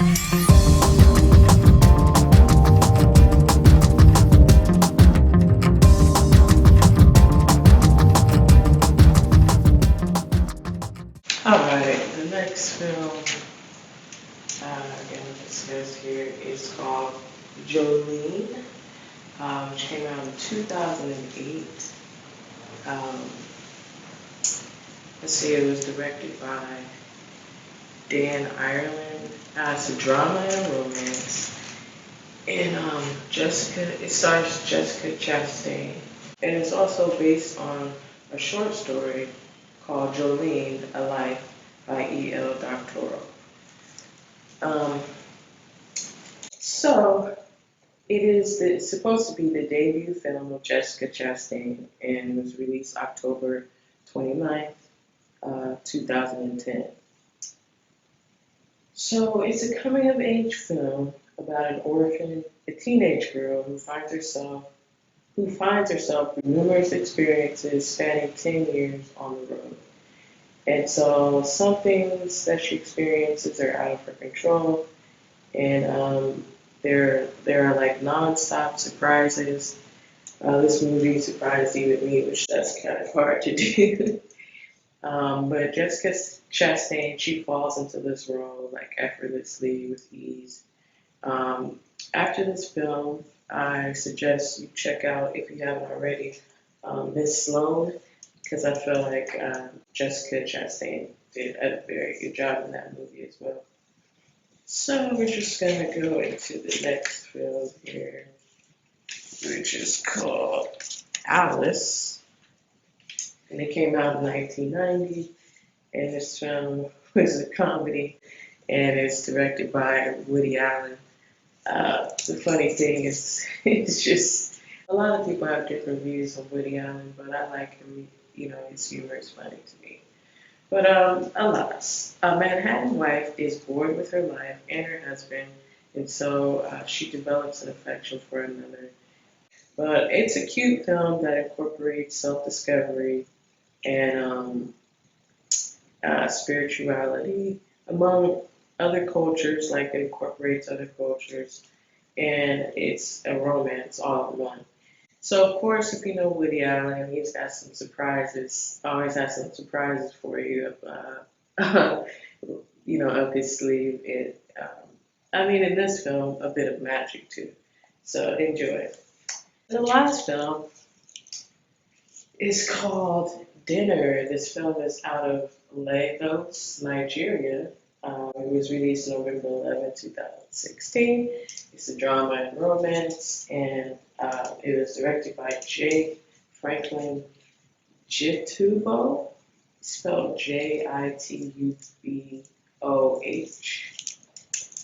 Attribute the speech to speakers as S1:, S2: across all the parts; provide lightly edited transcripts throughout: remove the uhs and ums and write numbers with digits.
S1: Alright, the next film I'm going to discuss here is called Jolene, which came out in 2008. Um, let's see, it was directed by Dan Ireland. It's a drama and romance. And it stars Jessica Chastain. And it's also based on a short story called Jolene, A Life by E.L. Doctorow. Um, so it's supposed to be the debut film of Jessica Chastain and was released October 29th, 2010. So it's a coming of age film about an orphan, a teenage girl who finds herself through numerous experiences spanning 10 years on the road. And so some things that she experiences are out of her control, and there are like non-stop surprises. This movie surprised even me, which that's kind of hard to do. But Jessica Chastain, she falls into this role like effortlessly with ease. Um, After this film, I suggest you check out, if you haven't already, Miss Sloane, because I feel like Jessica Chastain did a very good job in that movie as well. So we're just going to go into the next film here, which is called Alice, and it came out in 1990, and this film was a comedy, and it's directed by Woody Allen. The funny thing is, it's just a lot of people have different views of Woody Allen, but I like him. You know, his humor is funny to me. But alas, a Manhattan wife is bored with her life and her husband, and so she develops an affection for another. But it's a cute film that incorporates self-discovery and spirituality among other cultures, like it incorporates other cultures, and it's a romance all in one. So, of course, if you know Woody Allen, he's got some surprises, always has some surprises for you, up his sleeve. In this film, a bit of magic too. So, enjoy it. The last film is called Dinner. This film is out of Lagos, Nigeria. It was released November 11, 2016. It's a drama and romance, and it was directed by J. Franklin Jitubo, spelled Jituboh.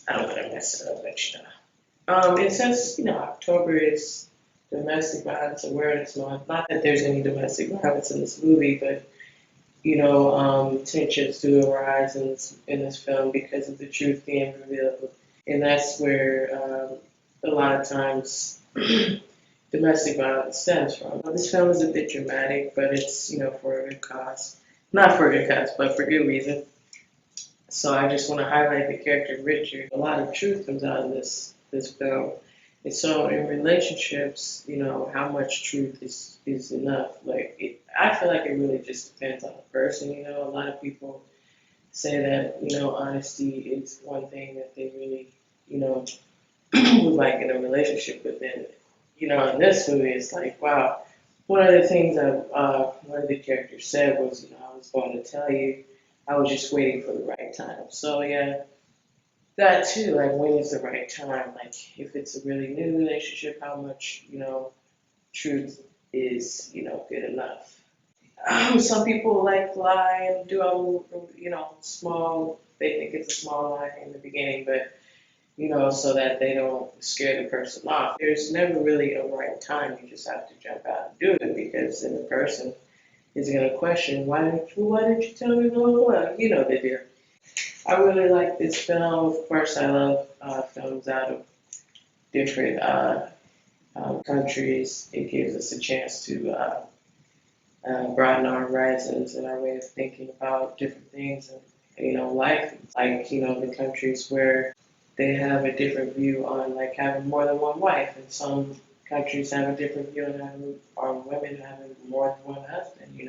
S1: I don't want to mess it up, but it says, October is Domestic Violence Awareness Month. Not that there's any domestic violence in this movie, but tensions do arise in this film because of the truth being revealed, and that's where a lot of times domestic violence stems from. This film is a bit dramatic, but it's for a good cause, not for a good cause, but for good reason. So I just want to highlight the character Richard. A lot of truth comes out of this film. And so in relationships, how much truth is enough. I feel like it really just depends on the person. A lot of people say that, honesty is one thing that they really, would like in a relationship. But then, in this movie, it's like, wow. One of the things that one of the characters said was, I was going to tell you, I was just waiting for the right time. So yeah, that too, like when is the right time? Like if it's a really new relationship, how much, truth is, good enough. Some people like lie and do small, they think it's a small lie in the beginning, but, so that they don't scare the person off. There's never really a right time. You just have to jump out and do it because then the person is going to question, why didn't you tell me blah, blah, blah? They do. I really like this film. Of course, I love films out of different countries. It gives us a chance to broaden our horizons and our way of thinking about different things and life. Like the countries where they have a different view on like having more than one wife, and some countries have a different view on having, or women having more than one husband.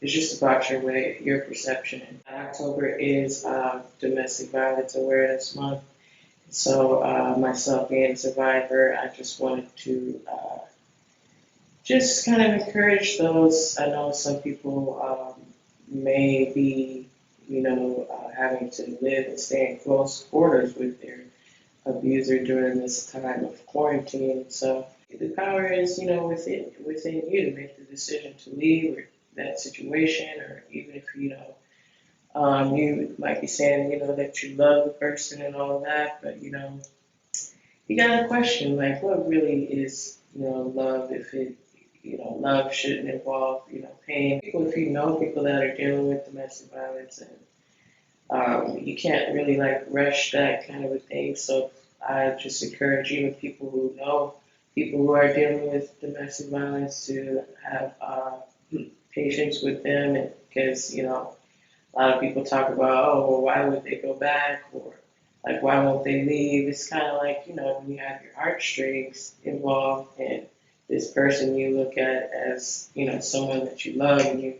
S1: It's just about your perception. October is Domestic Violence Awareness Month. So myself being a survivor, I just wanted to just kind of encourage those. I know some people may be, having to live and stay in close quarters with their abuser during this time of quarantine. So the power is, within you to make the decision to leave or that situation, or even if you might be saying, that you love the person and all that, but you gotta question like what really is, love if it, love shouldn't involve, pain. People, if you know people that are dealing with domestic violence, and you can't really like rush that kind of a thing. So I just encourage even people who know people who are dealing with domestic violence to have patience with them, and because a lot of people talk about, oh, well, why would they go back, or like why won't they leave? It's kind of like when you have your heartstrings involved, and this person you look at as someone that you love, and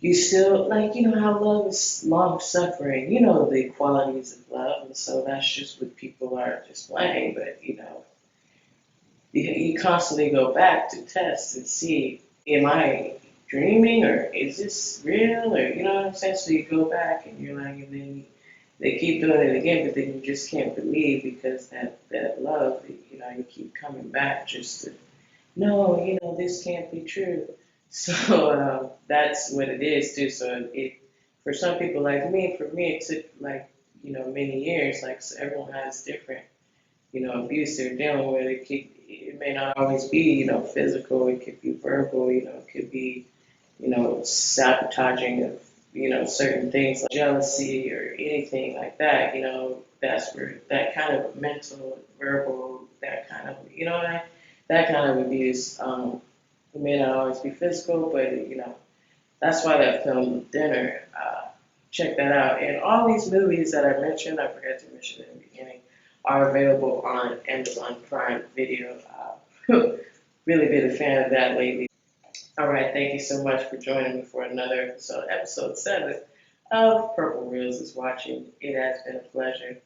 S1: you still like, how love is long suffering, the qualities of love. And so that's just what people are displaying. But, you constantly go back to test and see, am I dreaming, or is this real? Or, you know what I'm saying? So you go back and you're like, and then they keep doing it again, but then you just can't believe because that love, you keep coming back just to, no, this can't be true. So that's what it is too. So for some people like me, for me, it took like, many years. Like so everyone has different, abuse they're dealing with. It may not always be, physical. It could be verbal. It could be, sabotaging of, certain things like jealousy or anything like that. That's where that kind of mental, verbal, that kind of, that kind of abuse. It may not always be physical, but that's why that film Dinner. Check that out. And all these movies that I mentioned, I forgot to mention in the beginning, are available on Amazon Prime Video. Really been a fan of that lately. All right, thank you so much for joining me for another episode 7 of Purple Reels is Watching. It has been a pleasure.